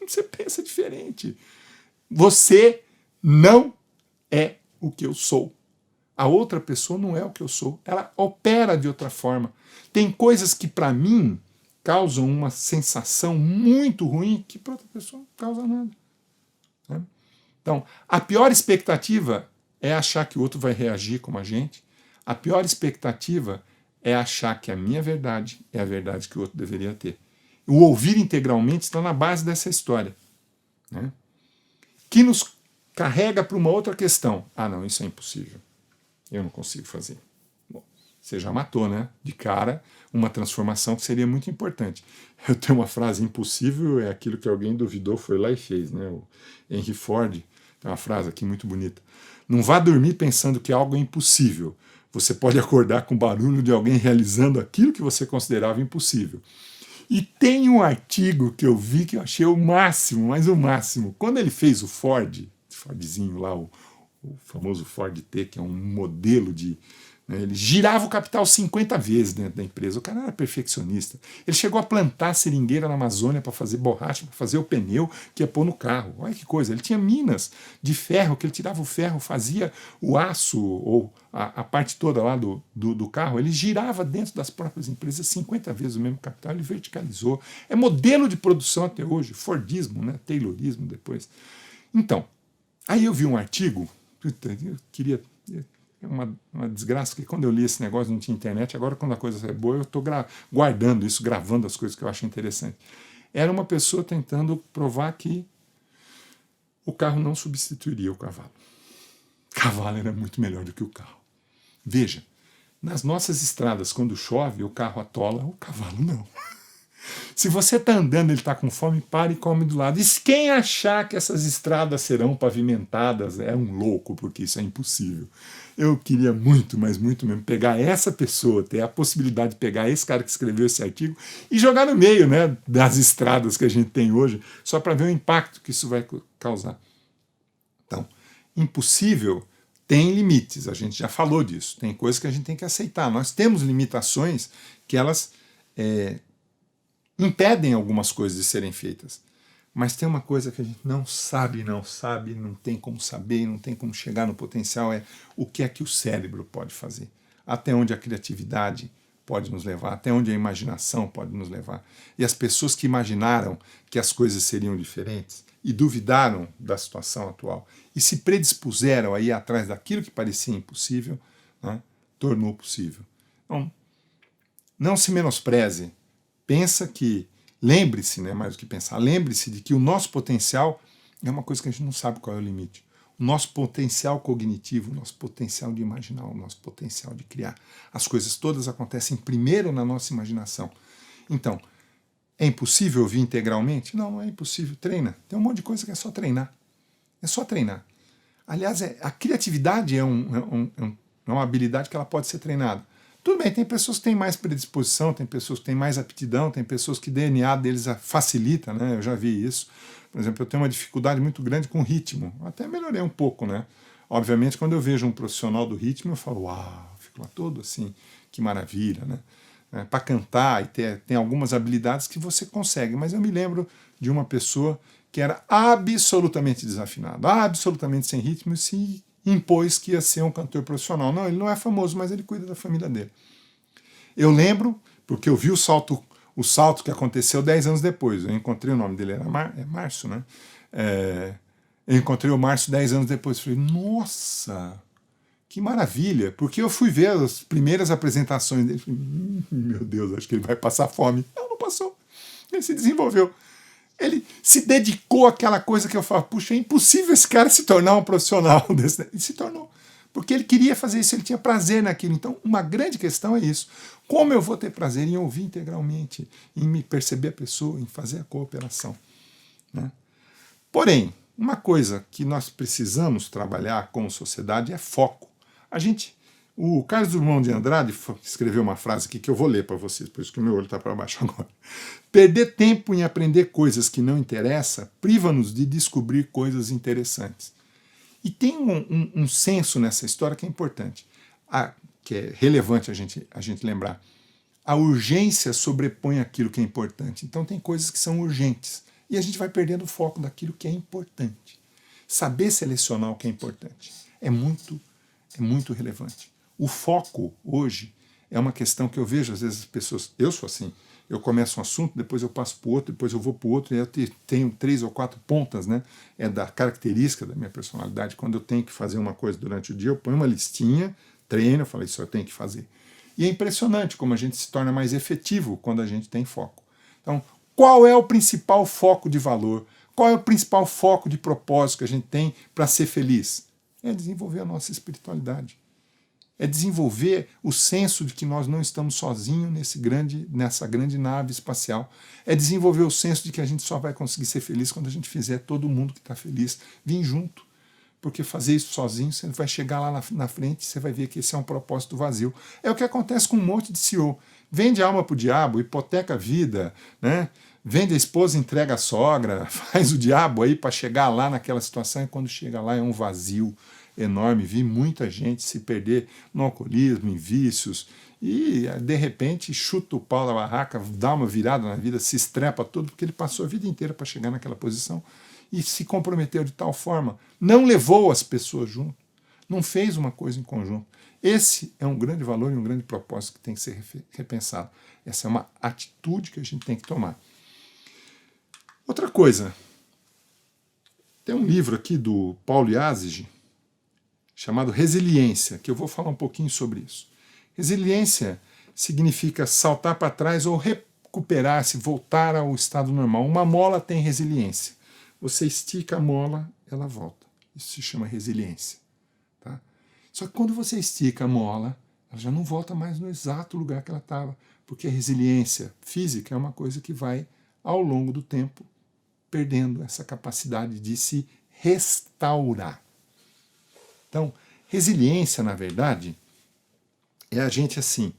você pensa diferente. Você não é o que eu sou. A outra pessoa não é o que eu sou. Ela opera de outra forma. Tem coisas que para mim causam uma sensação muito ruim que para outra pessoa não causa nada. Né? Então, a pior expectativa é achar que o outro vai reagir como a gente. A pior expectativa é achar que a minha verdade é a verdade que o outro deveria ter. O ouvir integralmente está na base dessa história, né? Que nos carrega para uma outra questão. Ah, não, isso é impossível. Eu não consigo fazer. Bom, você já matou, né? De cara, uma transformação que seria muito importante. Eu tenho uma frase: impossível é aquilo que alguém duvidou, foi lá e fez, né? O Henry Ford tem uma frase aqui muito bonita. Não vá dormir pensando que algo é impossível. Você pode acordar com o barulho de alguém realizando aquilo que você considerava impossível. E tem um artigo que eu vi que eu achei o máximo, mas o máximo. Quando ele fez o Fordzinho lá, o famoso Ford T, que é um modelo de... Né, ele girava o capital 50 vezes dentro da empresa. O cara era perfeccionista. Ele chegou a plantar seringueira na Amazônia para fazer borracha, para fazer o pneu que ia pôr no carro. Olha que coisa. Ele tinha minas de ferro, que ele tirava o ferro, fazia o aço ou a parte toda lá do carro. Ele girava dentro das próprias empresas 50 vezes o mesmo capital. Ele verticalizou. É modelo de produção até hoje. Fordismo, né? Taylorismo depois. Então, aí eu vi um artigo, eu queria... Uma desgraça, que quando eu li esse negócio não tinha internet. Agora, quando a coisa é boa, eu estou guardando isso, gravando as coisas que eu acho interessante. Era uma pessoa tentando provar que o carro não substituiria o cavalo. O cavalo era muito melhor do que o carro. Veja, nas nossas estradas, quando chove, o carro atola, o cavalo não. Se você está andando, ele está com fome, para e come do lado. E quem achar que essas estradas serão pavimentadas é um louco, porque isso é impossível. Eu queria muito, mas muito mesmo, pegar essa pessoa, ter a possibilidade de pegar esse cara que escreveu esse artigo e jogar no meio, né, das estradas que a gente tem hoje, só para ver o impacto que isso vai causar. Então, impossível tem limites, a gente já falou disso. Tem coisas que a gente tem que aceitar. Nós temos limitações que elas... impedem algumas coisas de serem feitas. Mas tem uma coisa que a gente não sabe, não tem como saber, não tem como chegar no potencial, é o que é que o cérebro pode fazer. Até onde a criatividade pode nos levar, até onde a imaginação pode nos levar. E as pessoas que imaginaram que as coisas seriam diferentes e duvidaram da situação atual e se predispuseram a ir atrás daquilo que parecia impossível, né, tornou possível. Então, não se menospreze. Pensa que, lembre-se, né, mais do que pensar, lembre-se de que o nosso potencial é uma coisa que a gente não sabe qual é o limite. O nosso potencial cognitivo, o nosso potencial de imaginar, o nosso potencial de criar. As coisas todas acontecem primeiro na nossa imaginação. Então, é impossível ouvir integralmente? Não, não é impossível. Treina. Tem um monte de coisa que é só treinar. É só treinar. Aliás, a criatividade é uma habilidade que ela pode ser treinada. Tudo bem, tem pessoas que têm mais predisposição, tem pessoas que têm mais aptidão, tem pessoas que o DNA deles facilita, né? Eu já vi isso. Por exemplo, eu tenho uma dificuldade muito grande com ritmo. Até melhorei um pouco, né? Obviamente, quando eu vejo um profissional do ritmo, eu falo, uau, fico lá todo assim, que maravilha, né? Para cantar e tem algumas habilidades que você consegue, mas eu me lembro de uma pessoa que era absolutamente desafinada, absolutamente sem ritmo e se impôs que ia ser um cantor profissional. Não, ele não é famoso, mas ele cuida da família dele. Eu lembro, porque eu vi o salto que aconteceu 10 anos depois. Eu encontrei o nome dele, era Márcio, né? Eu encontrei o Márcio 10 anos depois. Falei, nossa, que maravilha! Porque eu fui ver as primeiras apresentações dele. Falei, meu Deus, acho que ele vai passar fome. Não passou. Ele se desenvolveu. Ele se dedicou àquela coisa que eu falo, puxa, é impossível esse cara se tornar um profissional desse. Ele se tornou. Porque ele queria fazer isso, ele tinha prazer naquilo. Então, uma grande questão é isso. Como eu vou ter prazer em ouvir integralmente, em me perceber a pessoa, em fazer a cooperação, né? Porém, uma coisa que nós precisamos trabalhar como sociedade é foco. O Carlos Drummond de Andrade escreveu uma frase aqui que eu vou ler para vocês, por isso que o meu olho está para baixo agora. Perder tempo em aprender coisas que não interessam priva-nos de descobrir coisas interessantes. E tem um senso nessa história que é importante, que é relevante a gente lembrar. A urgência sobrepõe aquilo que é importante. Então tem coisas que são urgentes e a gente vai perdendo o foco daquilo que é importante. Saber selecionar o que é importante é muito relevante. O foco hoje é uma questão que eu vejo às vezes as pessoas, eu sou assim, eu começo um assunto, depois eu passo para o outro, depois eu vou para o outro, e eu tenho 3 ou 4 pontas, né? É da característica da minha personalidade. Quando eu tenho que fazer uma coisa durante o dia, eu ponho uma listinha, treino, eu falo, isso eu tenho que fazer. E é impressionante como a gente se torna mais efetivo quando a gente tem foco. Então, qual é o principal foco de valor? Qual é o principal foco de propósito que a gente tem para ser feliz? É desenvolver a nossa espiritualidade. É desenvolver o senso de que nós não estamos sozinhos nessa grande nave espacial. É desenvolver o senso de que a gente só vai conseguir ser feliz quando a gente fizer todo mundo que está feliz vir junto. Porque fazer isso sozinho, você vai chegar lá na frente e você vai ver que esse é um propósito vazio. É o que acontece com um monte de CEO. Vende a alma para o diabo, hipoteca a vida, né? Vende a esposa, entrega a sogra, faz o diabo aí para chegar lá naquela situação e quando chega lá é um vazio enorme. Vi muita gente se perder no alcoolismo, em vícios e de repente chuta o pau da barraca, dá uma virada na vida, se estrepa todo porque ele passou a vida inteira para chegar naquela posição e se comprometeu de tal forma, não levou as pessoas junto, não fez uma coisa em conjunto. Esse é um grande valor e um grande propósito que tem que ser repensado. Essa é uma atitude que a gente tem que tomar. Outra coisa, tem um livro aqui do Paulo Yazigi, chamado Resiliência, que eu vou falar um pouquinho sobre isso. Resiliência significa saltar para trás ou recuperar-se, voltar ao estado normal. Uma mola tem resiliência. Você estica a mola, ela volta. Isso se chama resiliência. Tá? Só que quando você estica a mola, ela já não volta mais no exato lugar que ela estava, porque a resiliência física é uma coisa que vai, ao longo do tempo, perdendo essa capacidade de se restaurar. Então, resiliência, na verdade, é a gente, assim,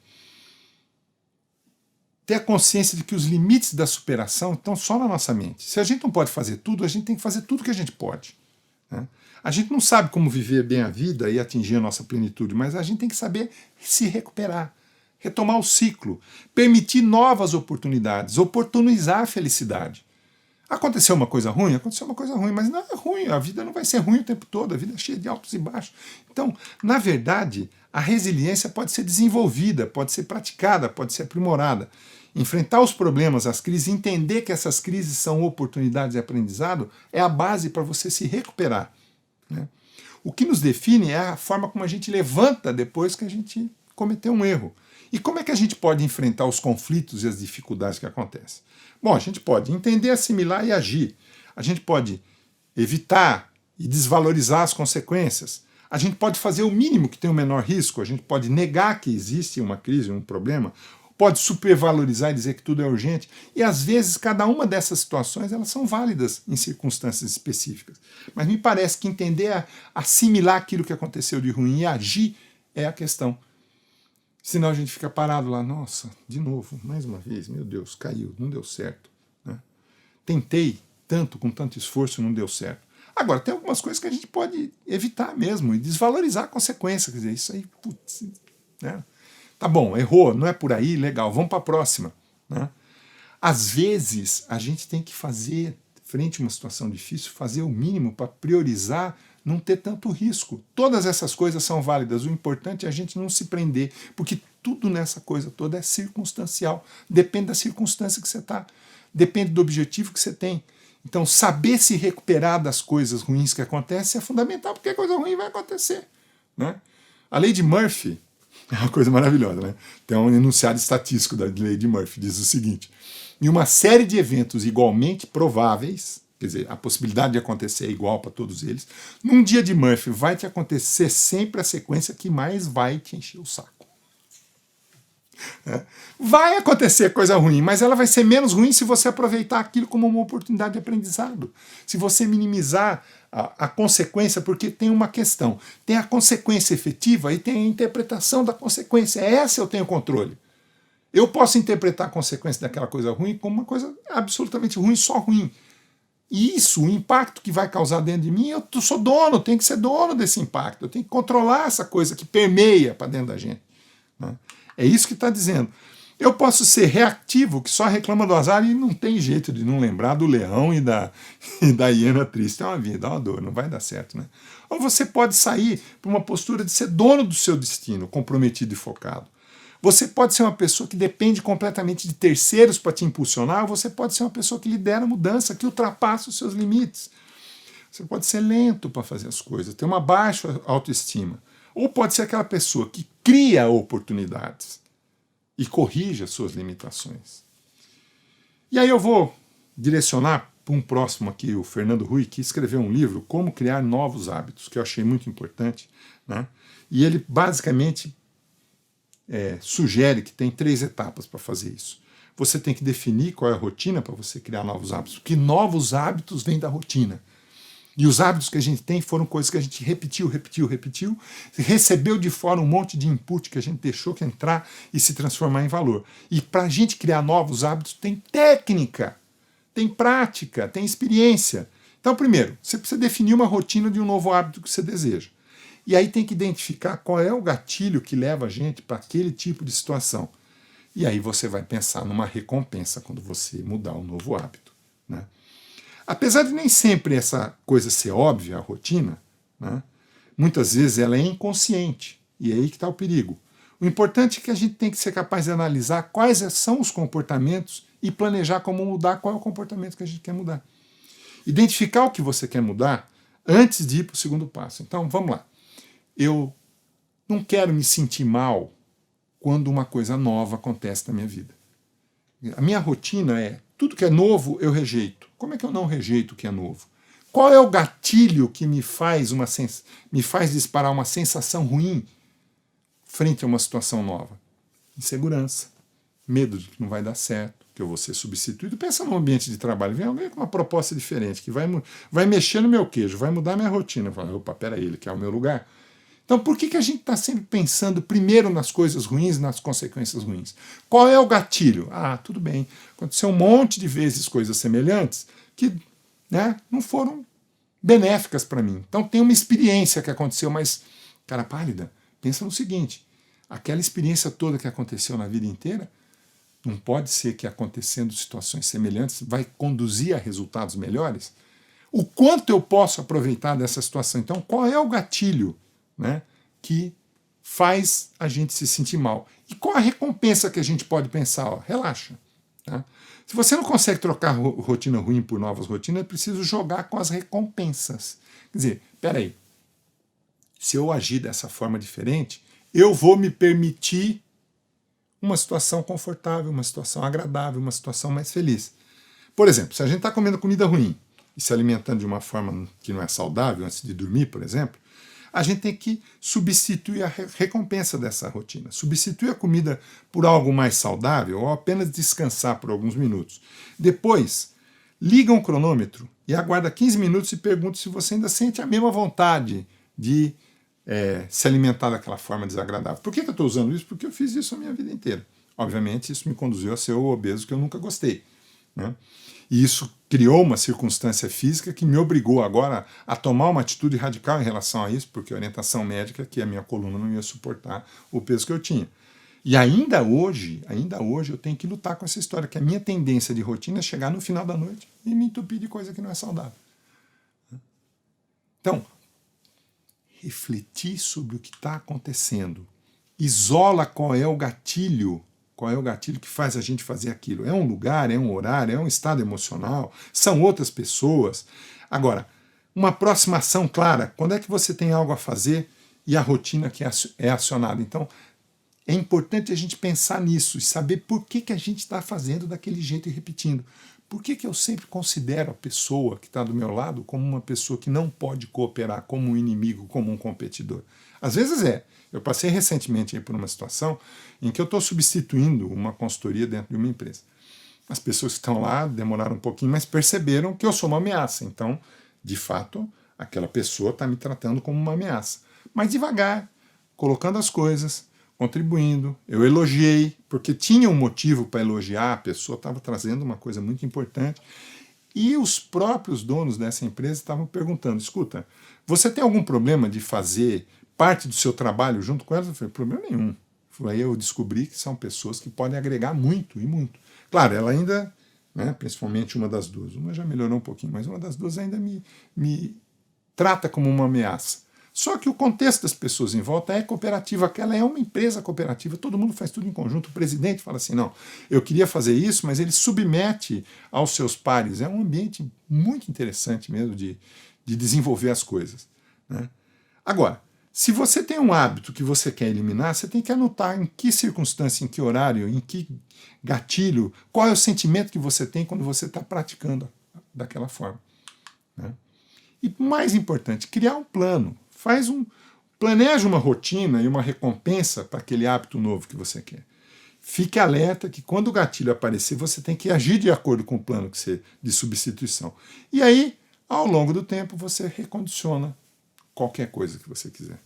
ter a consciência de que os limites da superação estão só na nossa mente. Se a gente não pode fazer tudo, a gente tem que fazer tudo que a gente pode. Né? A gente não sabe como viver bem a vida e atingir a nossa plenitude, mas a gente tem que saber se recuperar, retomar o ciclo, permitir novas oportunidades, oportunizar a felicidade. Aconteceu uma coisa ruim? Aconteceu uma coisa ruim, mas não é ruim, a vida não vai ser ruim o tempo todo, a vida é cheia de altos e baixos. Então, na verdade, a resiliência pode ser desenvolvida, pode ser praticada, pode ser aprimorada. Enfrentar os problemas, as crises, entender que essas crises são oportunidades de aprendizado, é a base para você se recuperar. Né? O que nos define é a forma como a gente levanta depois que a gente cometeu um erro. E como é que a gente pode enfrentar os conflitos e as dificuldades que acontecem? Bom, a gente pode entender, assimilar e agir. A gente pode evitar e desvalorizar as consequências. A gente pode fazer o mínimo que tem o menor risco. A gente pode negar que existe uma crise, um problema. Pode supervalorizar e dizer que tudo é urgente. E às vezes cada uma dessas situações elas são válidas em circunstâncias específicas. Mas me parece que entender, assimilar aquilo que aconteceu de ruim e agir é a questão. Senão a gente fica parado lá, nossa, de novo, mais uma vez, meu Deus, caiu, não deu certo. Né? Tentei tanto, com tanto esforço, não deu certo. Agora, tem algumas coisas que a gente pode evitar mesmo e desvalorizar a consequência. Quer dizer, isso aí, putz, né? Tá bom, errou, não é por aí, legal, vamos para a próxima. Né? Às vezes, a gente tem que fazer, frente a uma situação difícil, fazer o mínimo para priorizar não ter tanto risco. Todas essas coisas são válidas. O importante é a gente não se prender, porque tudo nessa coisa toda é circunstancial. Depende da circunstância que você está. Depende do objetivo que você tem. Então, saber se recuperar das coisas ruins que acontecem é fundamental, porque a coisa ruim vai acontecer. Né? A lei de Murphy é uma coisa maravilhosa. Né? Tem um enunciado estatístico da lei de Murphy, diz o seguinte: em uma série de eventos igualmente prováveis, quer dizer, a possibilidade de acontecer é igual para todos eles, num dia de Murphy vai te acontecer sempre a sequência que mais vai te encher o saco. Vai acontecer coisa ruim, mas ela vai ser menos ruim se você aproveitar aquilo como uma oportunidade de aprendizado. Se você minimizar a consequência, porque tem uma questão. Tem a consequência efetiva e tem a interpretação da consequência. Essa eu tenho controle. Eu posso interpretar a consequência daquela coisa ruim como uma coisa absolutamente ruim, só ruim. E isso, o impacto que vai causar dentro de mim, eu sou dono, tenho que ser dono desse impacto, eu tenho que controlar essa coisa que permeia para dentro da gente. Né? É isso que está dizendo. Eu posso ser reativo, que só reclama do azar e não tem jeito de não lembrar do leão e da hiena triste. É uma vida, é uma dor, não vai dar certo. Né? Ou você pode sair para uma postura de ser dono do seu destino, comprometido e focado. Você pode ser uma pessoa que depende completamente de terceiros para te impulsionar, ou você pode ser uma pessoa que lidera a mudança, que ultrapassa os seus limites. Você pode ser lento para fazer as coisas, ter uma baixa autoestima. Ou pode ser aquela pessoa que cria oportunidades. e corrija suas limitações. E aí eu vou direcionar para um próximo aqui, o Fernando Rui, que escreveu um livro, Como Criar Novos Hábitos, que eu achei muito importante, né? E ele basicamente sugere que tem 3 etapas para fazer isso. Você tem que definir qual é a rotina para você criar novos hábitos, porque novos hábitos vêm da rotina. E os hábitos que a gente tem foram coisas que a gente repetiu, recebeu de fora um monte de input que a gente deixou que entrar e se transformar em valor. E para a gente criar novos hábitos tem técnica, tem prática, tem experiência. Então, primeiro, você precisa definir uma rotina de um novo hábito que você deseja. E aí tem que identificar qual é o gatilho que leva a gente para aquele tipo de situação. E aí você vai pensar numa recompensa quando você mudar um novo hábito, né? Apesar de nem sempre essa coisa ser óbvia, a rotina, né, muitas vezes ela é inconsciente, e é aí que está o perigo. O importante é que a gente tem que ser capaz de analisar quais são os comportamentos e planejar como mudar, qual é o comportamento que a gente quer mudar. Identificar o que você quer mudar antes de ir para o segundo passo. Então, vamos lá. Eu não quero me sentir mal quando uma coisa nova acontece na minha vida. A minha rotina é, tudo que é novo eu rejeito. Como é que eu não rejeito o que é novo? Qual é o gatilho que me faz disparar uma sensação ruim frente a uma situação nova? Insegurança, medo de que não vai dar certo, que eu vou ser substituído. Pensa num ambiente de trabalho, vem alguém com uma proposta diferente, que vai mexer no meu queijo, vai mudar minha rotina. Fala, opa, peraí, ele quer o meu lugar. Então, por que a gente está sempre pensando primeiro nas coisas ruins e nas consequências ruins? Qual é o gatilho? Ah, tudo bem, aconteceu um monte de vezes coisas semelhantes que, né, não foram benéficas para mim. Então, tem uma experiência que aconteceu, mas, cara pálida, pensa no seguinte, aquela experiência toda que aconteceu na vida inteira, não pode ser que acontecendo situações semelhantes vai conduzir a resultados melhores? O quanto eu posso aproveitar dessa situação? Então, qual é o gatilho, né, que faz a gente se sentir mal? E qual a recompensa que a gente pode pensar? Ó, relaxa. Tá? Se você não consegue trocar rotina ruim por novas rotinas, é preciso jogar com as recompensas. Quer dizer, peraí, se eu agir dessa forma diferente, eu vou me permitir uma situação confortável, uma situação agradável, uma situação mais feliz. Por exemplo, se a gente está comendo comida ruim e se alimentando de uma forma que não é saudável antes de dormir, por exemplo, a gente tem que substituir a recompensa dessa rotina. Substituir a comida por algo mais saudável ou apenas descansar por alguns minutos. Depois, liga um cronômetro e aguarda 15 minutos e pergunta se você ainda sente a mesma vontade de se alimentar daquela forma desagradável. Por que eu estou usando isso? Porque eu fiz isso a minha vida inteira. Obviamente, isso me conduziu a ser o obeso que eu nunca gostei, né? E isso criou uma circunstância física que me obrigou agora a tomar uma atitude radical em relação a isso, porque a orientação médica é que a minha coluna não ia suportar o peso que eu tinha. E ainda hoje eu tenho que lutar com essa história, que a minha tendência de rotina é chegar no final da noite e me entupir de coisa que não é saudável. Então, refletir sobre o que está acontecendo. Isola qual é o gatilho que faz a gente fazer aquilo. É um lugar, é um horário, é um estado emocional, são outras pessoas. Agora, uma próxima ação clara, quando é que você tem algo a fazer e a rotina que é acionada. Então, é importante a gente pensar nisso e saber por que a gente está fazendo daquele jeito e repetindo. Por que eu sempre considero a pessoa que está do meu lado como uma pessoa que não pode cooperar, como um inimigo, como um competidor? Às vezes é. Eu passei recentemente por uma situação em que eu estou substituindo uma consultoria dentro de uma empresa. As pessoas que estão lá demoraram um pouquinho, mas perceberam que eu sou uma ameaça. Então, de fato, aquela pessoa está me tratando como uma ameaça. Mas devagar, colocando as coisas, contribuindo. Eu elogiei, porque tinha um motivo para elogiar, a pessoa estava trazendo uma coisa muito importante. E os próprios donos dessa empresa estavam perguntando, escuta, você tem algum problema de fazer parte do seu trabalho junto com elas? Eu falei, problema nenhum. Aí eu descobri que são pessoas que podem agregar muito e muito. Claro, ela ainda, né, principalmente uma das duas, uma já melhorou um pouquinho, mas uma das duas ainda me trata como uma ameaça. Só que o contexto das pessoas em volta é cooperativa, que ela é uma empresa cooperativa, todo mundo faz tudo em conjunto. O presidente fala assim, não, eu queria fazer isso, mas ele submete aos seus pares. É um ambiente muito interessante mesmo de desenvolver as coisas, né? Agora, Se você tem um hábito que você quer eliminar, você tem que anotar em que circunstância, em que horário, em que gatilho, qual é o sentimento que você tem quando você está praticando daquela forma. Né? E mais importante, criar um plano. Planeja uma rotina e uma recompensa para aquele hábito novo que você quer. Fique alerta que quando o gatilho aparecer, você tem que agir de acordo com o plano de substituição. E aí, ao longo do tempo, você recondiciona qualquer coisa que você quiser.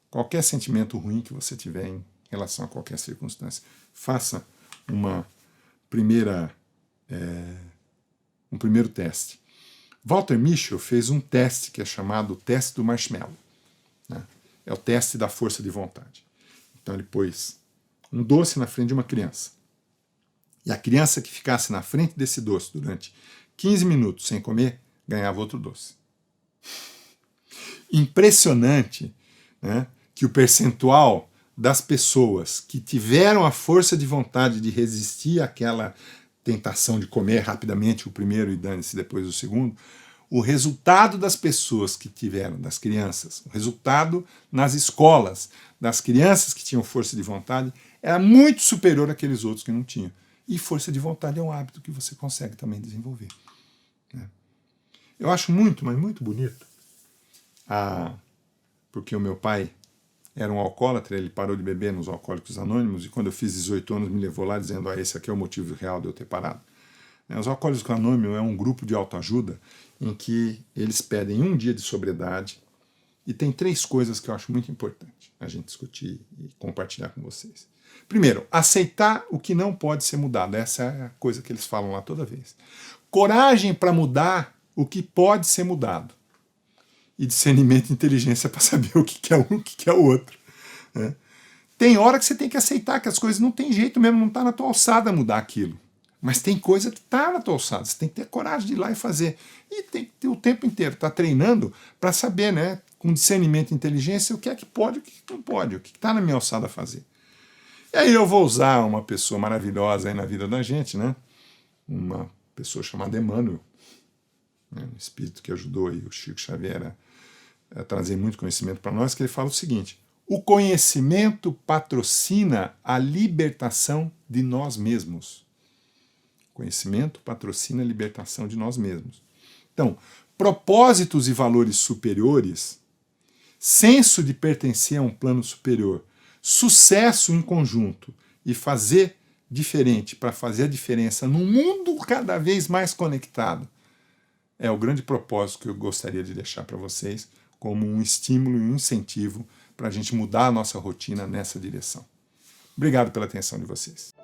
Qualquer sentimento ruim que você tiver em relação a qualquer circunstância. Faça um primeiro teste. Walter Mischel fez um teste que é chamado o teste do marshmallow. Né? É o teste da força de vontade. Então ele pôs um doce na frente de uma criança. E a criança que ficasse na frente desse doce durante 15 minutos sem comer, ganhava outro doce. Impressionante, né, que o percentual das pessoas que tiveram a força de vontade de resistir àquela tentação de comer rapidamente o primeiro e dane-se depois o segundo, o resultado das pessoas que tiveram, das crianças, o resultado nas escolas das crianças que tinham força de vontade era muito superior àqueles outros que não tinham. E força de vontade é um hábito que você consegue também desenvolver. Né? Eu acho muito, mas muito bonito, porque o meu pai era um alcoólatra, ele parou de beber nos Alcoólicos Anônimos, e quando eu fiz 18 anos me levou lá dizendo, esse aqui é o motivo real de eu ter parado. Os Alcoólicos Anônimos é um grupo de autoajuda em que eles pedem um dia de sobriedade, e tem 3 coisas que eu acho muito importante a gente discutir e compartilhar com vocês. Primeiro, aceitar o que não pode ser mudado. Essa é a coisa que eles falam lá toda vez. Coragem para mudar o que pode ser mudado. E discernimento e inteligência para saber o que é um e o que é o outro. Né? Tem hora que você tem que aceitar que as coisas não tem jeito mesmo, não está na tua alçada mudar aquilo. Mas tem coisa que está na tua alçada, você tem que ter coragem de ir lá e fazer. E tem que ter o tempo inteiro, tá treinando para saber, né, com discernimento e inteligência, o que é que pode e o que não pode, o que está na minha alçada fazer. E aí eu vou usar uma pessoa maravilhosa aí na vida da gente, né? Uma pessoa chamada Emmanuel, né? Um espírito que ajudou aí o Chico Xavier a trazer muito conhecimento para nós, que ele fala o seguinte: o conhecimento patrocina a libertação de nós mesmos. Conhecimento patrocina a libertação de nós mesmos. Então, propósitos e valores superiores, senso de pertencer a um plano superior, sucesso em conjunto e fazer diferente para fazer a diferença num mundo cada vez mais conectado, é o grande propósito que eu gostaria de deixar para vocês como um estímulo e um incentivo para a gente mudar a nossa rotina nessa direção. Obrigado pela atenção de vocês.